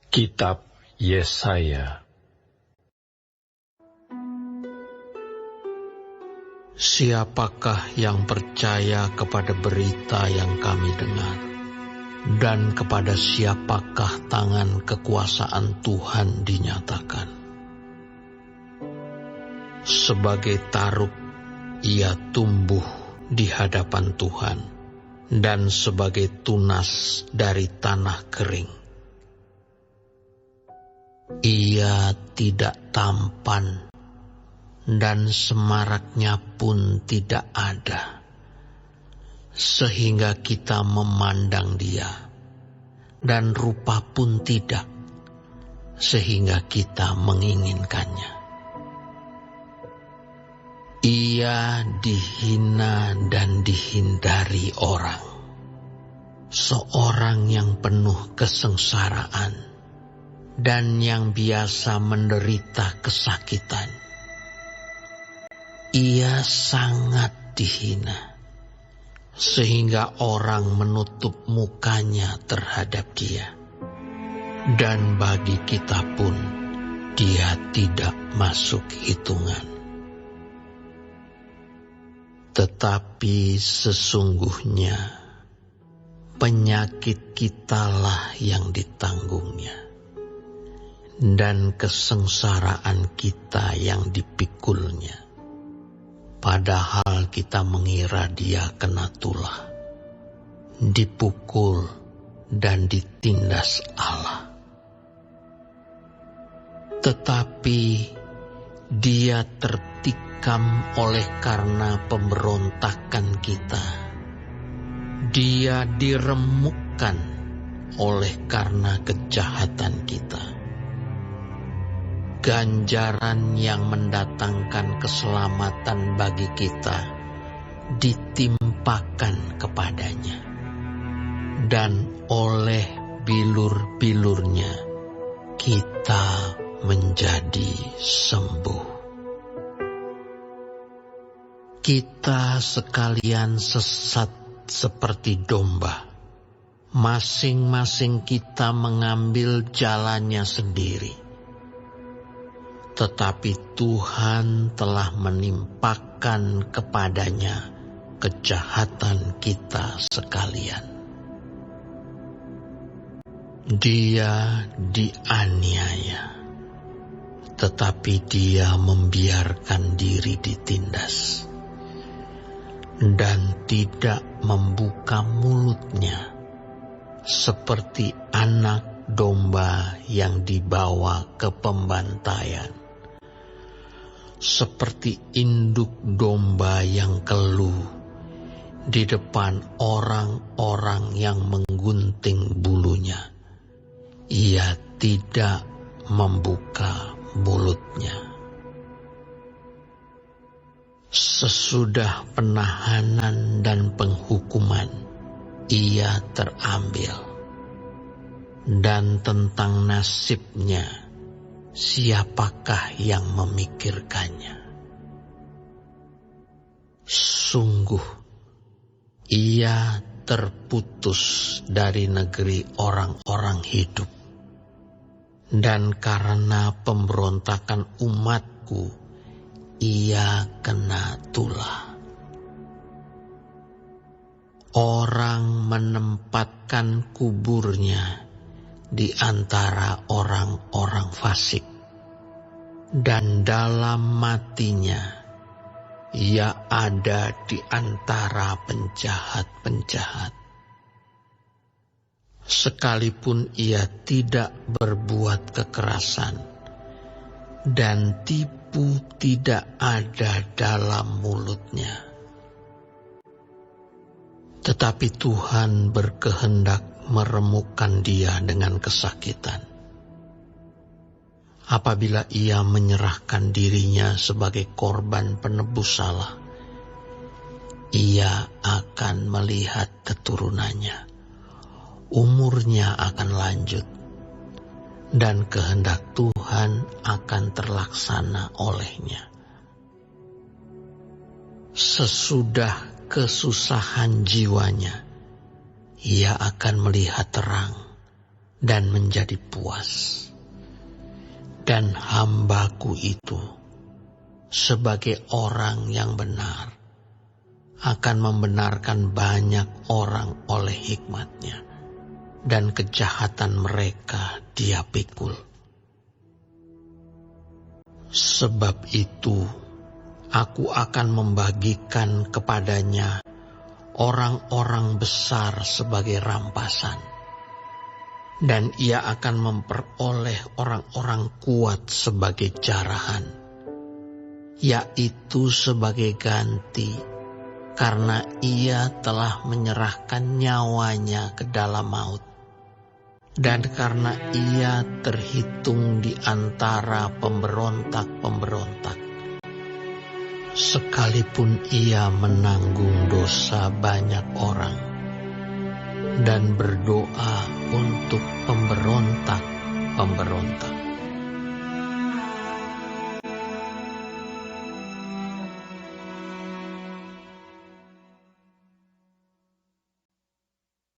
Kitab Yesaya. Siapakah yang percaya kepada berita yang kami dengar? Dan kepada siapakah tangan kekuasaan Tuhan dinyatakan? Sebagai taruk, ia tumbuh di hadapan Tuhan, dan sebagai tunas dari tanah kering. Ia tidak tampan, dan semaraknya pun tidak ada, sehingga kita memandang dia, dan rupa pun tidak, sehingga kita menginginkannya. Ia dihina dan dihindari orang, seorang yang penuh kesengsaraan, dan yang biasa menderita kesakitan. Ia sangat dihina, sehingga orang menutup mukanya terhadap dia. Dan bagi kita pun, dia tidak masuk hitungan. Tetapi sesungguhnya, penyakit kitalah yang ditanggungnya, dan kesengsaraan kita yang dipikulnya. Padahal kita mengira dia kena tulah, dipukul dan ditindas Allah. Tetapi dia tertikam oleh karena pemberontakan kita. Dia diremukkan oleh karena kejahatan kita. Ganjaran yang mendatangkan keselamatan bagi kita ditimpakan kepadanya, dan oleh bilur-bilurnya kita menjadi sembuh. Kita sekalian sesat seperti domba, masing-masing kita mengambil jalannya sendiri. Tetapi Tuhan telah menimpakan kepadanya kejahatan kita sekalian. Dia dianiaya, tetapi dia membiarkan diri ditindas, dan tidak membuka mulutnya, seperti anak domba yang dibawa ke pembantaian. Seperti induk domba yang keluh di depan orang-orang yang menggunting bulunya, ia tidak membuka mulutnya. Sesudah penahanan dan penghukuman, ia terambil. Dan tentang nasibnya, siapakah yang memikirkannya? Sungguh, ia terputus dari negeri orang-orang hidup, dan karena pemberontakan umatku, ia kena tulah. Orang menempatkan kuburnya di antara orang-orang fasik, dan dalam matinya ia ada di antara penjahat-penjahat. Sekalipun ia tidak berbuat kekerasan, dan tipu tidak ada dalam mulutnya. Tetapi Tuhan berkehendak meremukkan dia dengan kesakitan. Apabila ia menyerahkan dirinya sebagai korban penebus salah, ia akan melihat keturunannya. Umurnya akan lanjut, dan kehendak Tuhan akan terlaksana olehnya. Sesudah kesusahan jiwanya, ia akan melihat terang, dan menjadi puas. Dan hambaku itu sebagai orang yang benar akan membenarkan banyak orang oleh hikmatnya, dan kejahatan mereka dia pikul. Sebab itu aku akan membagikan kepadanya orang-orang besar sebagai rampasan, dan ia akan memperoleh orang-orang kuat sebagai jarahan, yaitu sebagai ganti, karena ia telah menyerahkan nyawanya ke dalam maut, dan karena ia terhitung di antara pemberontak-pemberontak, sekalipun ia menanggung dosa banyak orang dan berdoa untuk pemberontak-pemberontak.